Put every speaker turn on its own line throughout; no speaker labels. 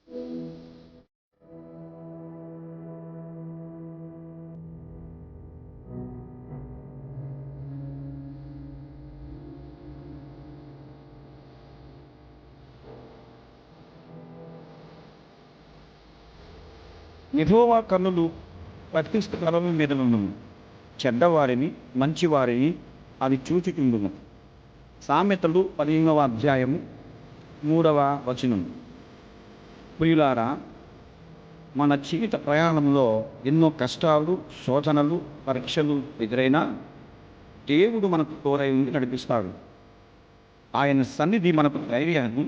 యెహోవా కన్నులు ప్రతి స్థలము మీద నుండును, చెడ్డవారిని మంచివారిని అది చూచుచుండును. సామెతలు 15వ అధ్యాయము 3వ వచనం. ప్రియులారా, మన జీవిత ప్రయాణంలో ఎన్నో కష్టాలు, శోధనలు, పరీక్షలు ఎదురైనా దేవుడు మనకు తోడై ఉండి నడిపిస్తాడు. ఆయన సన్నిధి మనకు ధైర్యాన్ని,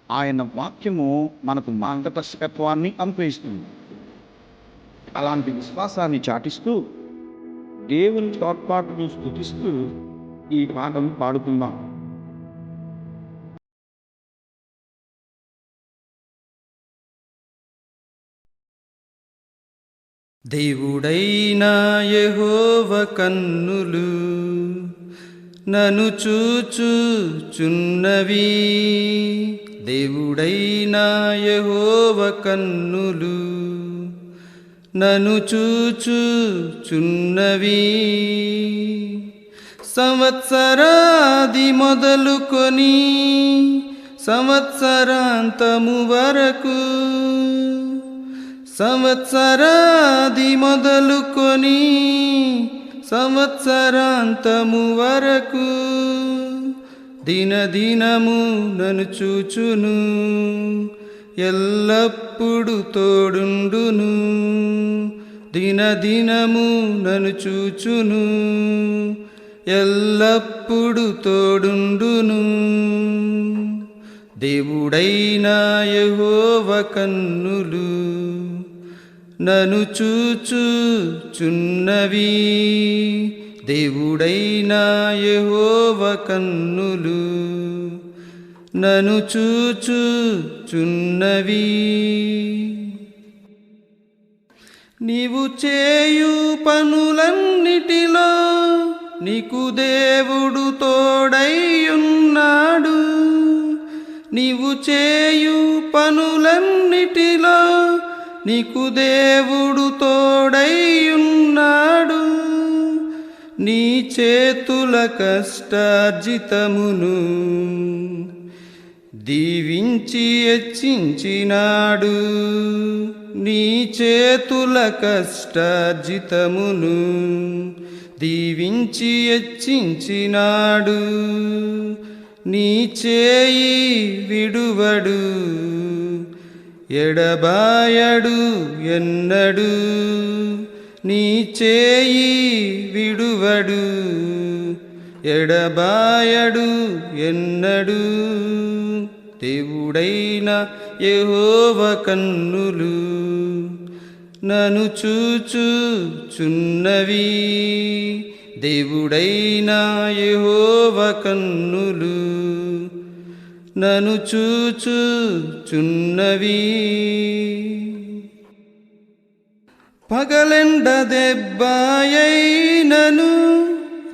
ఆయన వాక్యము మనకు మార్గదర్శకత్వాన్ని అనుగ్రహిస్తుంది. అలాంటి విశ్వాసాన్ని చాటిస్తూ దేవుని తోడ్పాటును స్తుతిస్తూ ఈ పాటను పాడుకుందాం.
దేవుడైనా యెహోవా కన్నులు నన్ను చూచుచున్నవి. దేవుడైనా యెహోవా కన్నులు నన్ను చూచుచున్నవి. సంవత్సరాది మొదలుకొని సంవత్సరాంతము వరకు, సంవత్సరాది మొదలుకొని సంవత్సరాంతము వరకు దినదినము నన్ను చూచును, ఎల్లప్పుడు తోడుండును. దినదినము నన్ను చూచును, ఎల్లప్పుడు తోడుండును. దేవుడైనా యెహోవా కన్నులు నన్ను చూచుచున్నవి. దేవుడైనా యెహోవా కన్నులు నన్ను చూచుచున్నవి. నీవు చేయు పనులన్నిటిలో నీకు దేవుడు తోడైయున్నాడు. నీవు చేయు పనులన్నిటిలో నీకు దేవుడు తోడైయున్నాడు. నీ చేతుల కష్టార్జితమును దీవించి హెచ్చించినాడు. నీ చేతుల కష్టార్జితమును దీవించి హెచ్చించినాడు. నీ చేయి విడువడు, ఎడబాయడు ఎన్నడు. నీ చేయి విడువడు, ఎడబాయడు ఎన్నడు. దేవుడైనా యెహోవా కన్నులు నన్ను చూచుచున్నవి. దేవుడైనా యెహోవా కన్నులు నన్ను చూచుచున్నవి. పగలెండ దెబ్బయైనను,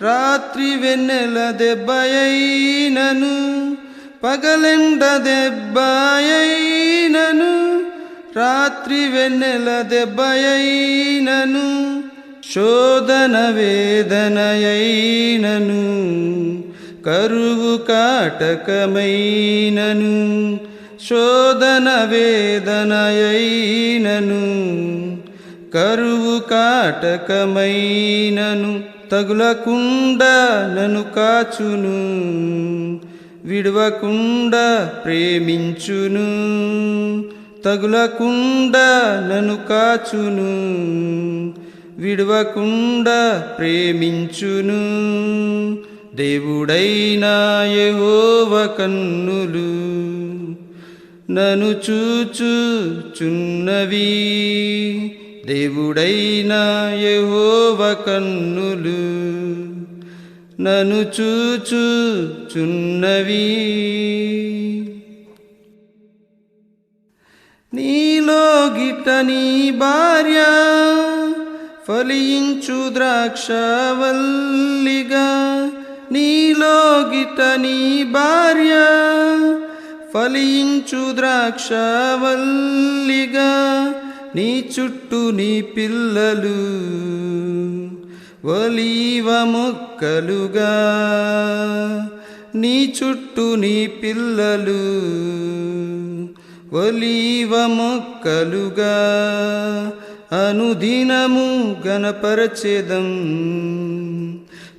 రాత్రి వెన్నెల దెబ్బయైనను. పగలెండ దెబ్బయైనను, రాత్రి వెన్నెల దెబ్బయైనను. శోధన వేదనయైనను, కరువు కాటకమైనను. శోధన వేదనయైనను, కరువు కాటకమైనను. తగులకుండా నన్ను కాచును, విడవకుండా ప్రేమించును. తగులకుండా నన్ను కాచును, విడవకుండా ప్రేమించును. దేవుడైనా యెహోవా కన్నులు నన్ను చూచుచున్నవి. దేవుడైనా యెహోవా కన్నులు నన్ను చూచుచున్నవి. నీలో గిట్ట నీ భార్య ఫలించు ద్రాక్షవల్లిగా. నీలో గిట్ట నీ భార్య ఫలించు ద్రాక్షవల్లిగా నీ చుట్టూ నీ పిల్లలు ఒలీవ మొక్కలుగా నీ చుట్టూ నీ పిల్లలు ఒలీవ మొక్కలుగా అనుదినము గణపరచెదం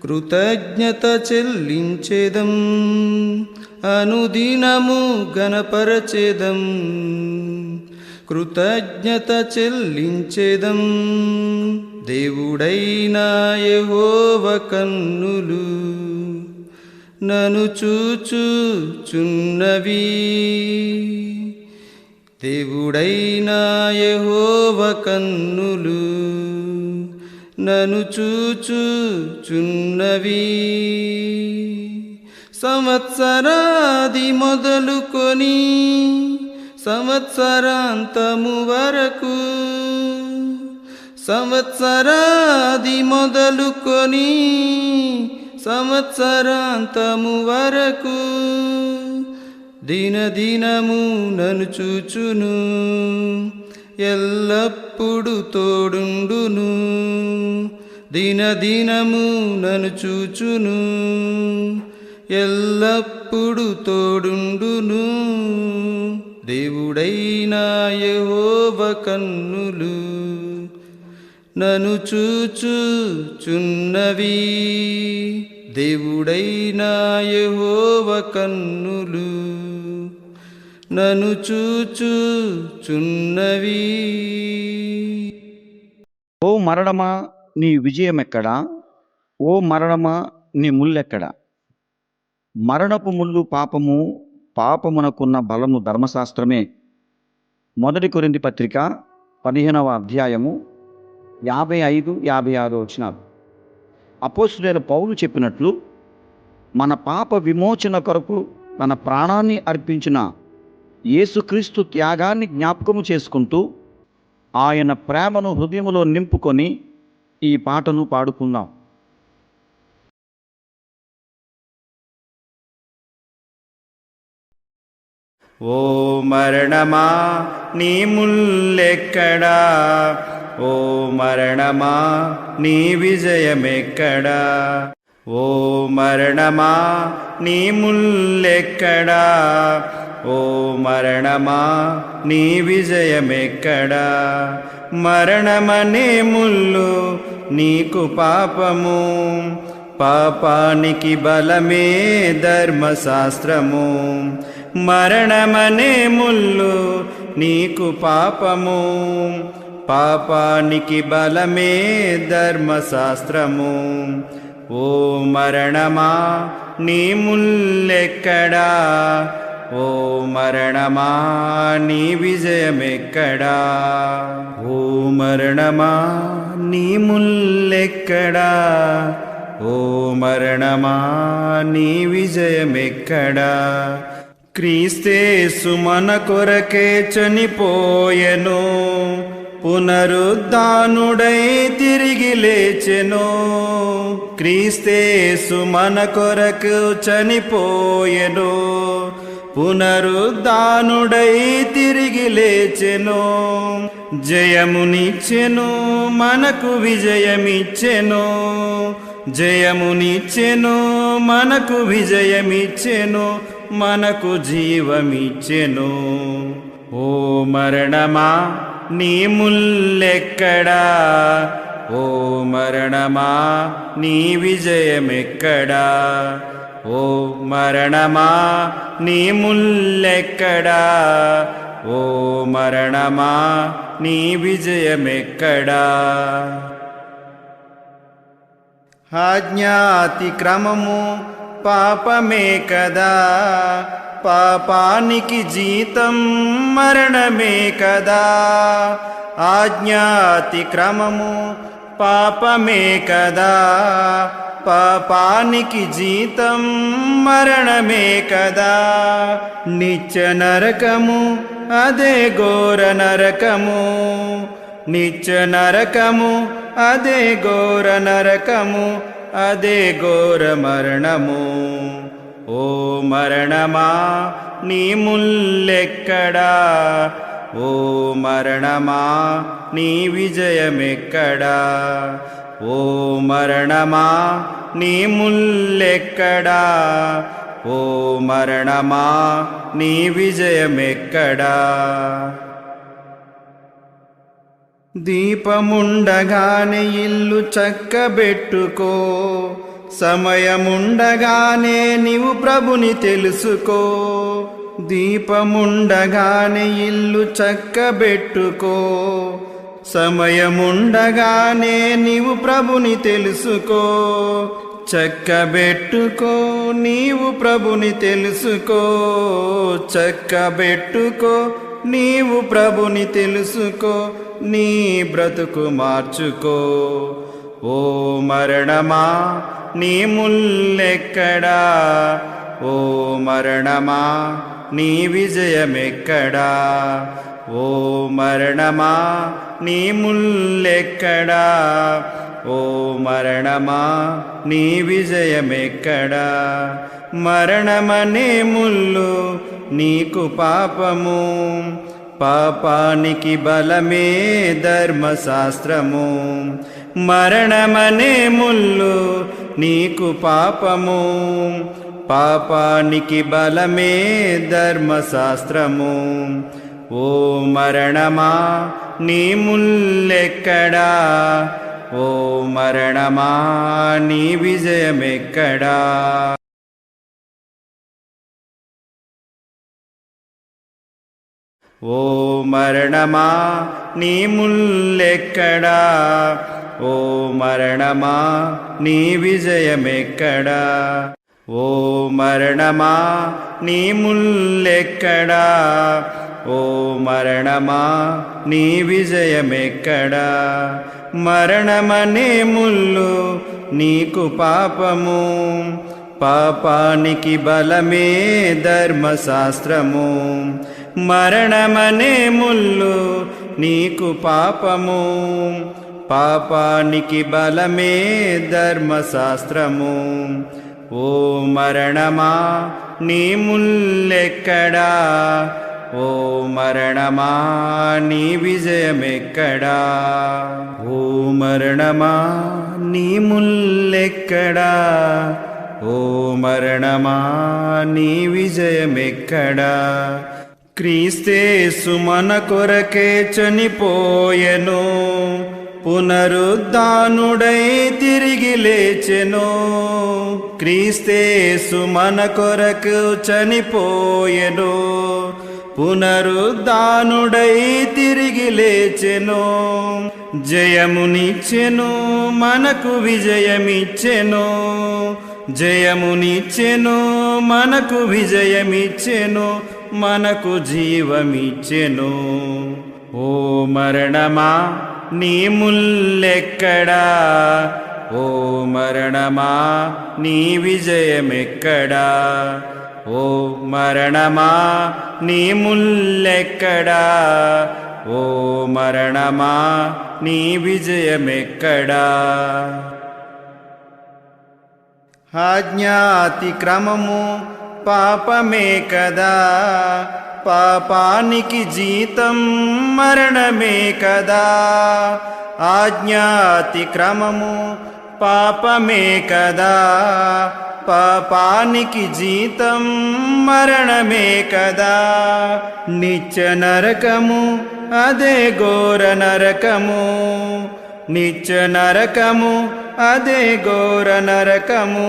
కృతజ్ఞత చెల్లించెదం అనుదినము గణపరచెదం కృతజ్ఞత చెల్లించెదం దేవుడైన యెహోవ కన్నులు నన్ను చూచుచున్నవి దేవుడైన యెహోవ కన్నులు నన్ను చూచుచున్నవి సంవత్సరాది మొదలుకొని సంవత్సరాంతము వరకు సంవత్సరాది మొదలుకొని సంవత్సరాంతము వరకు దినదినము నన్ను చూచును ఎల్లప్పుడు తోడుండును దినదినము నన్ను చూచును ఎల్లప్పుడు తోడుండును దేవుడైన యెహోవ కన్నులు నన్ను చూచుచున్నవి దేవుడైన యెహోవ కన్నులు నన్ను చూచుచున్నవి.
ఓ మరణమా నీ విజయమెక్కడా? ఓ మరణమా నీ ముల్లెక్కడా? మరణపు ముళ్ళు పాపము, పాపమునకున్న బలము ధర్మశాస్త్రమే. 1 కొరింథీ పత్రిక 15వ అధ్యాయము 55-56 వచనాలు. అపోస్తలుడైన పౌలు చెప్పినట్లు మన పాప విమోచన కొరకు తన ప్రాణాన్ని అర్పించిన యేసుక్రీస్తు త్యాగాన్ని జ్ఞాపకము చేసుకుంటూ ఆయన ప్రేమను హృదయములో నింపుకొని ఈ పాటను పాడుకుందాం.
ఓ మరణమా నీ ముల్లెక్కడా? ఓ మరణమా నీ విజయమెక్కడా? ఓ మరణమా నీ ముల్లెక్కడా? ఓ మరణమా నీ విజయమెక్కడా? మరణమనే ముల్లు నీకు పాపము, పాపానికి బలమే ధర్మశాస్త్రము. మరణమనే ముల్లు నీకు పాపము, పాపానికి బలమే ధర్మశాస్త్రము. ఓ మరణమా నీ ముల్లెక్కడా? ఓ మరణమా నీ విజయమెక్కడా? ఓ మరణమా నీ ముల్లెక్కడా? ఓ మరణమా నీ విజయమెక్కడా? క్రీస్తేసు మన కొరకే చనిపోయెను, పునరుద్ధానుడై తిరిగి లేచెను. క్రీస్తేసు మన కొరకు చనిపోయెను, పునరుద్ధానుడై తిరిగి లేచెను. జయమునిచ్చెను మనకు విజయమిచ్చెను, జయమునిచ్చెను మనకు విజయమిచ్చెను, మనకు జీవమిచ్చెను. ఓ మరణమా నీ ముల్లెక్కడా? ఓ మరణమా నీ విజయమెక్కడా? ఓ మరణమా నీ ముల్లెక్కడా? ఓ మరణమా నీ విజయమెక్కడా? ఆజ్ఞాతిక్రమము పాపమే కదా, పాపానికి జీతం మరణమే కదా. ఆజ్ఞాతిక్రమము పాపమే కదా, పాపానికి జీతం మరణమే కదా. నిత్య నరకము అదే ఘోర నరకము, నిత్య నరకము అదే ఘోర నరకము, అదే ఘోర మరణము. ఓ మరణమా నీ ముల్లెక్కడా, ఓ మరణమా నీ విజయమెక్కడా, ఓ మరణమా నీ ముల్లెక్కడా, ఓ మరణమా నీ విజయమెక్కడా. దీపముండగానే ఇల్లు చక్కబెట్టుకో, సమయముండగానే నీవు ప్రభుని తెలుసుకో. దీపముండగానే ఇల్లు చక్కబెట్టుకో, సమయముండగానే నీవు ప్రభుని తెలుసుకో. చక్కబెట్టుకో నీవు ప్రభుని తెలుసుకో, చక్కబెట్టుకో నీవు ప్రభుని తెలుసుకో, నీ బ్రతుకు మార్చుకో. ఓ మరణమా నీ ముల్లెక్కడా, ఓ మరణమా నీ విజయమెక్కడా, ఓ మరణమా నీ ముల్లెక్కడా, ఓ మరణమా నీ విజయమెక్కడా. మరణమనే ముల్లు నీకు పాపము, పాపానికి బలమే ధర్మశాస్త్రము. మరణమనే ముల్లు నీకు పాపము, పాపానికి బలమే ధర్మశాస్త్రము. ఓ మరణమా నీ ముల్లెక్కడా, ఓ మరణమా నీ విజయమెక్కడా. ఓ మరణమా నీ ముల్లెక్కడా, ఓ మరణమా నీ విజయమెక్కడా, ఓ మరణమా నీ ముల్లెక్కడా, ఓ మరణమా నీ విజయమెక్కడా. మరణమనే ముల్లు నీకు పాపము, పాపానికి బలమే ధర్మశాస్త్రము. మరణమనే ముల్లు నీకు పాపము, పాపానికి బలమే ధర్మశాస్త్రము. ఓ మరణమా నీ ముల్లెక్కడా, ఓ మరణమా నీ విజయమెక్కడా. ఓ మరణమా నీ ముల్లెక్కడా, ఓ మరణమా నీ విజయమెక్కడా. క్రీస్తేసు మన కొరకే చనిపోయెను, పునరుద్ధానుడై తిరిగి లేచెను. క్రీస్తేసు మన కొరకు చనిపోయెను, పునరుద్ధానుడై తిరిగి లేచెను. జయమునిచ్చెను మనకు విజయమిచ్చెను, జయమునిచ్చెను మనకు విజయమిచ్చెను, మనకు జీవమిచ్చెను. ఓ మరణమా నీ ముల్లెక్కడా, ఓ మరణమా నీ విజయమెక్కడా, ఓ మరణమా నీ ముల్లెక్కడా, ఓ మరణమా నీ విజయమెక్కడా. ఆజ్ఞాతిక్రమము పాపమే కదా, పాపానికి జీతం మరణమే కదా. ఆజ్ఞాతిక్రమము పాపమే కదా, పాపానికి జీతం మరణమే కదా. నిత్య నరకము అదే ఘోర నరకము, నిత్య నరకము అదే ఘోర నరకము,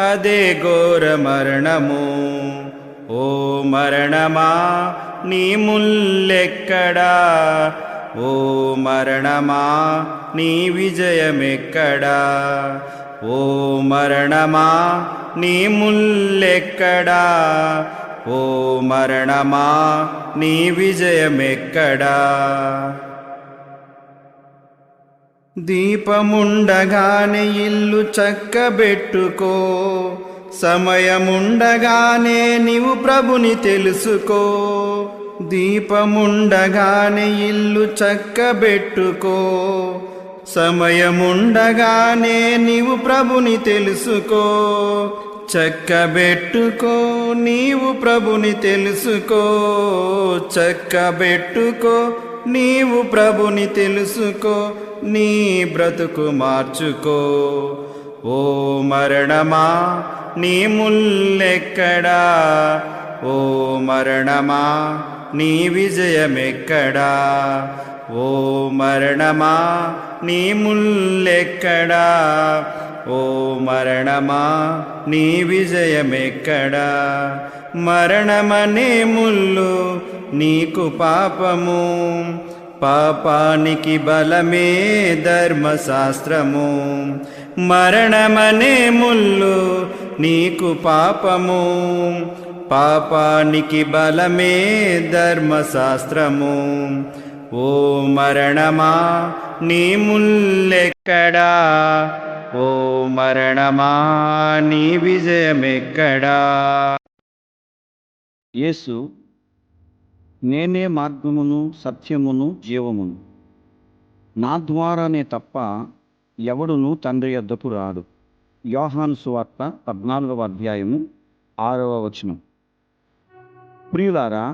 అదే ఘోర మరణము. ఓ మరణమా నీ ముల్లెక్కడా, ఓ మరణమా నీ విజయమెక్కడా. ఓ మరణమా నీ ముల్లెక్కడా, ఓ మరణమా నీ విజయమెక్కడా. దీపముండగానే ఇల్లు చక్కబెట్టుకో, సమయముండగానే నీవు ప్రభుని తెలుసుకో. దీపముండగానే ఇల్లు చక్కబెట్టుకో, సమయముండగానే నీవు ప్రభుని తెలుసుకో. చక్కబెట్టుకో నీవు ప్రభుని తెలుసుకో, చక్కబెట్టుకో నీవు ప్రభుని తెలుసుకో, నీ బ్రతుకు మార్చుకో. ఓ మరణమా నీ ముల్లెక్కడా, ఓ మరణమా నీ విజయమెక్కడా, ఓ మరణమా నీ ముల్లెక్కడా, ఓ మరణమా నీ విజయమెక్కడా. మరణమనే ముల్లు నీకు పాపము, పాపానికి బలమే ధర్మశాస్త్రము. మరణమనే ముల్లు నీకు పాపము, పాపానికి బలమే ధర్మశాస్త్రము. ఓ మరణమా నీ ముల్లెక్కడా, ఓ మరణమా నీ విజయమెక్కడా.
యేసు, నేనే మార్గమును సత్యమును జీవమును, నా ద్వారానే తప్ప ఎవడును తండ్రి యొద్దకు రాడు. యోహాను సువార్త 14వ అధ్యాయము 6వ వచనం. ప్రియులారా,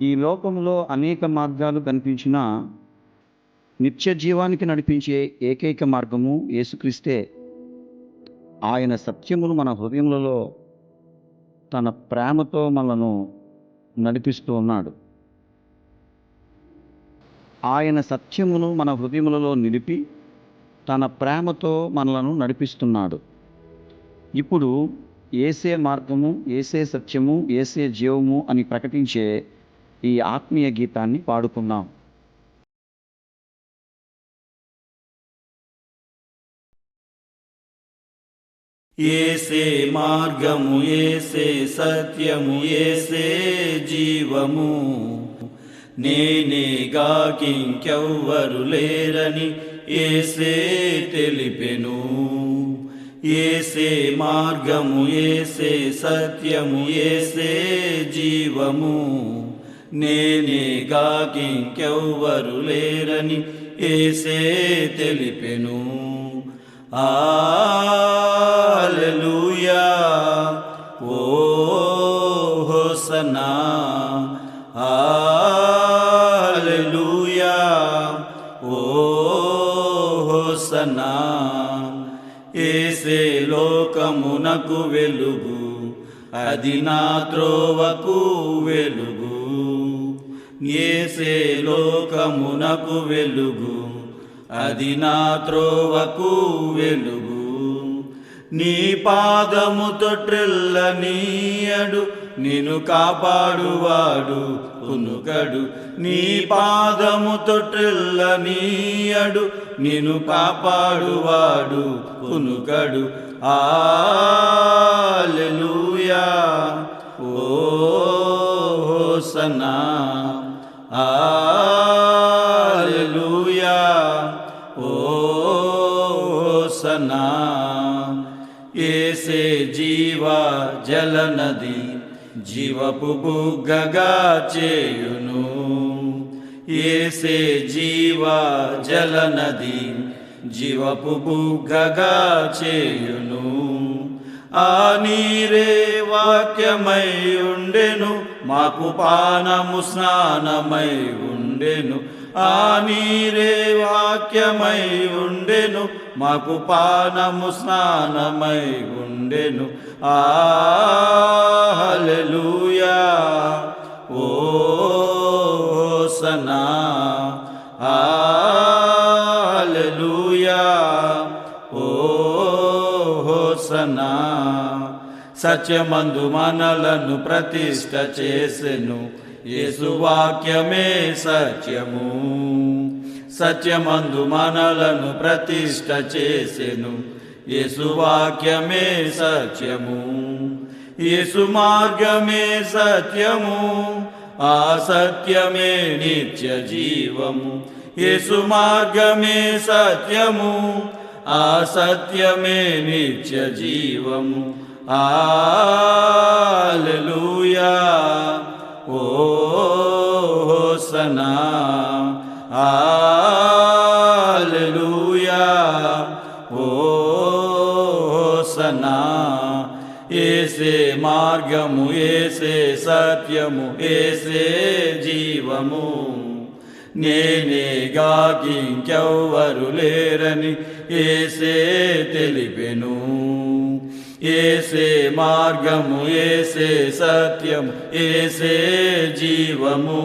ఈ లోకంలో అనేక మార్గాలు కనిపించినా నిత్య జీవానికి నడిపించే ఏకైక మార్గము యేసుక్రీస్తే. ఆయన సత్యమును మన హృదయములలో తన ప్రేమతో మనను నడిపిస్తూ ఉన్నాడు. ఆయన సత్యమును మన హృదయములలో నిలిపి తన ప్రేమతో మనలను నడిపిస్తున్నాడు. ఇప్పుడు యేసే మార్గము, యేసే సత్యము, యేసే జీవము అని ప్రకటించే ఈ ఆత్మీయ గీతాన్ని పాడుకుందాం.
యేసే మార్గము, యేసే సత్యము, యేసే జీవము, నేనేగాకింకెవ్వరు లేరని యేసే తెలిపెను. యేసే మార్గము, యేసే సత్యము, యేసే జీవము, నేనేగాకింకెవ్వరు లేరని యేసే తెలిపెను. హల్లెలూయా, ఓ హోసన్నా, హల్లెలూయా, ఓ హోసన్నా. యేసే లోకమునకు వెలుగు, అది నా త్రోవకు వెలుగు. యేసే లోకమునకు వెలుగు, అది నా త్రోవకు వెలుగు. నీ పాదము తొట్రెల్లనీయడు, నిన్ను కాపాడువాడు కునుకడు. నీ పాదము తొట్రెల్లనీయడు, నిన్ను కాపాడువాడు కునుకడు. హల్లెలూయా, ఓ హోసన్నా, హల్లెలూయా, ఓ హోసన్నా. యేసే జీవ జలనది, జీవపు బుగ్గగా చేయును. యేసే జీవ జలనది, జీవపు బుగ్గగా చేయును. ఆ నీరే వాక్యమై ఉండెను, మాకు పానము స్నానమై ఉండెను. ఆ నీరే వాక్యమై ఉండెను, మాకు పానము స్నానమై ఉండెను. హల్లెలూయా, ఓ హోసన్నా, హల్లెలూయా, ఓ హోసన్నా. సత్యమందు మనలను ప్రతిష్ఠ చేసెను, యేసు వాక్యమే సత్యము. సత్యమందు మనలను ప్రతిష్ఠ చేసెను, యేసు వాక్యమే సత్యము. యేసు మార్గమే సత్యము, ఆ సత్యమే నిత్య జీవము. యేసు మార్గమే సత్యము, ఆ సత్యమే నిత్య జీవము. హల్లెలూయా, ఓ హోసన్నా, హల్లెలూయా, ఓ హోసన్నా. ఏసే మార్గము, ఏసే సత్యము, ఏసే జీవము. నేనేగాకింకెవ్వరు లేరని ఏసే తెలిపెను. ఏసే మార్గము, ఏసే సత్యము, ఏసే జీవము.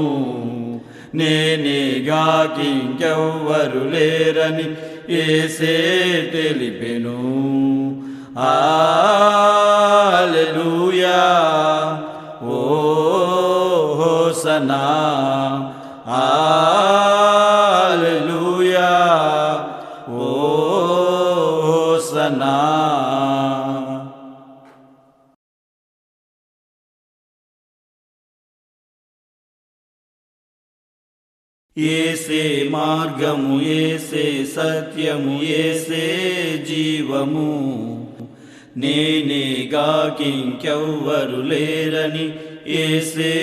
నేనేగాకింకెవ్వరు లేరని ఏసే తెలిపెను. హల్లెలూయా, ఓ హోసనా, హల్లెలూయా, ఓ హోసనా. ఏసే మార్గము, ఏసే సత్యము, ఏసే జీవము. నేనేగాకింకెవ్వరు లేరని ఏసే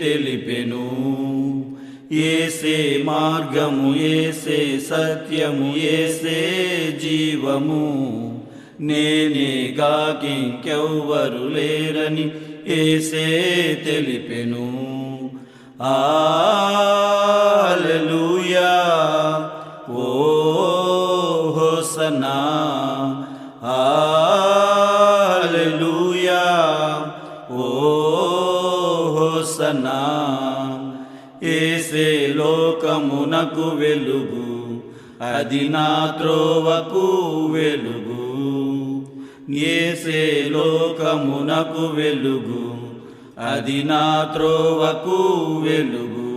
తెలిపెను. ఏసే మార్గము, ఏసే సత్యము, ఏసే జీవము. నేనేగాకింకెవ్వరు లేరని ఏసే తెలిపెను. హల్లెలూయా, ఓ హోసనా, హల్లెలూయా, ఓ హోసనా. ఏసే లోకమునకు వెలుగు, అది నా త్రోవకు వెలుగు. ఏసే లోకమునకు వెలుగు, అది నా త్రోవకు వెలుగు.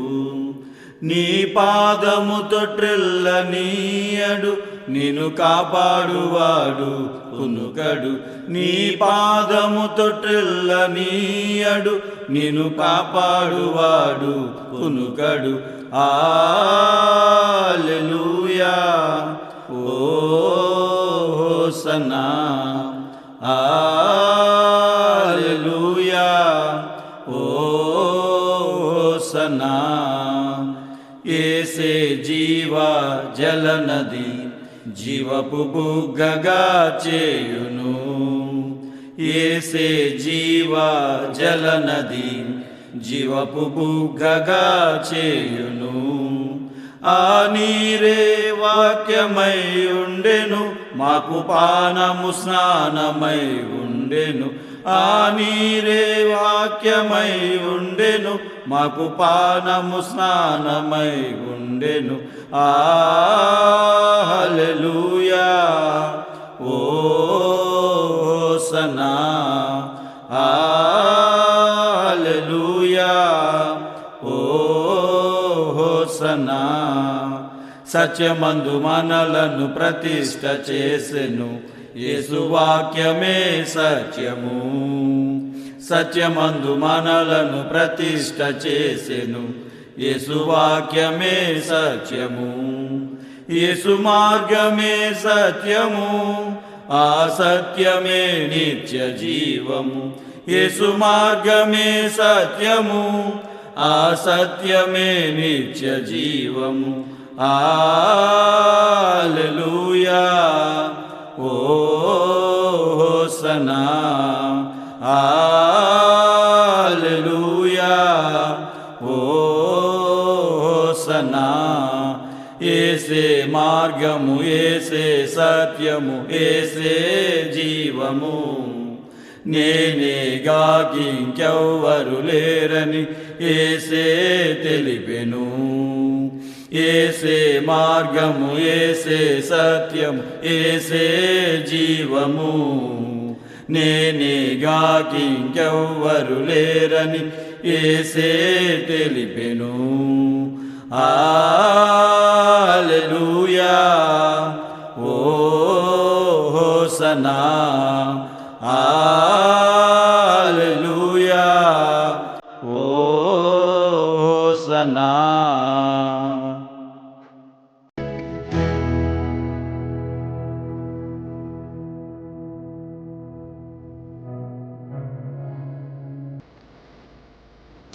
నీ పాదముతో ట్రెల్లనీయడు, నిన్ను కాపాడువాడు కునుకడు. నీ పాదముతో ట్రెల్లనీయడు, నిన్ను కాపాడువాడు కునుకడు. హల్లెలూయా, ఓ హోసనా, హల్లెలూయా, ఓ హోసనా. ఏసే జీవ జలనది, జీవపు బుగ్గగా చేయును. ఏసే జీవ జలనది, జీవపు బుగ్గగా చేయును. ఆ నీరే వాక్యమై ఉండెను, మాకు పానము స్నానమై ఉండెను. ఆ నీరే వాక్యమై ఉండెను, మాకు పానము స్నానమై ఉండెను. హల్లెలూయా, ఓ హోసనా, హల్లెలూయా, ఓ హోసనా. సత్యమందు మనలను ప్రతిష్ఠ చేసెను, యేసు వాక్యమే సత్యము. సత్యమందు మనలను ప్రతిష్ఠ చేసెను, యేసు వాక్యమే సత్యము. యేసు మార్గమే సత్యము, ఆ సత్యమే నిత్య జీవము. యేసు మార్గమే సత్యము, ఆ సత్యమే నిత్య జీవము. హల్లెలూయా, ఓ హోసనా, హల్లెలూయా, ఓ హోసనా. ఏసే మార్గము, ఏసే సత్యము, ఏసే జీవము. నేనేగాకింకెవ్వరు లేరని ఏసే తెలిపెను. ఏసే మార్గము, ఏసే సత్యము, ఏసే జీవము. నేనేగాకింకెవ్వరు లేరని ఏసే తెలిపెను. హల్లెలూయా, ఓ హోసనా, హల్లెలూయా, ఓ హోసనా.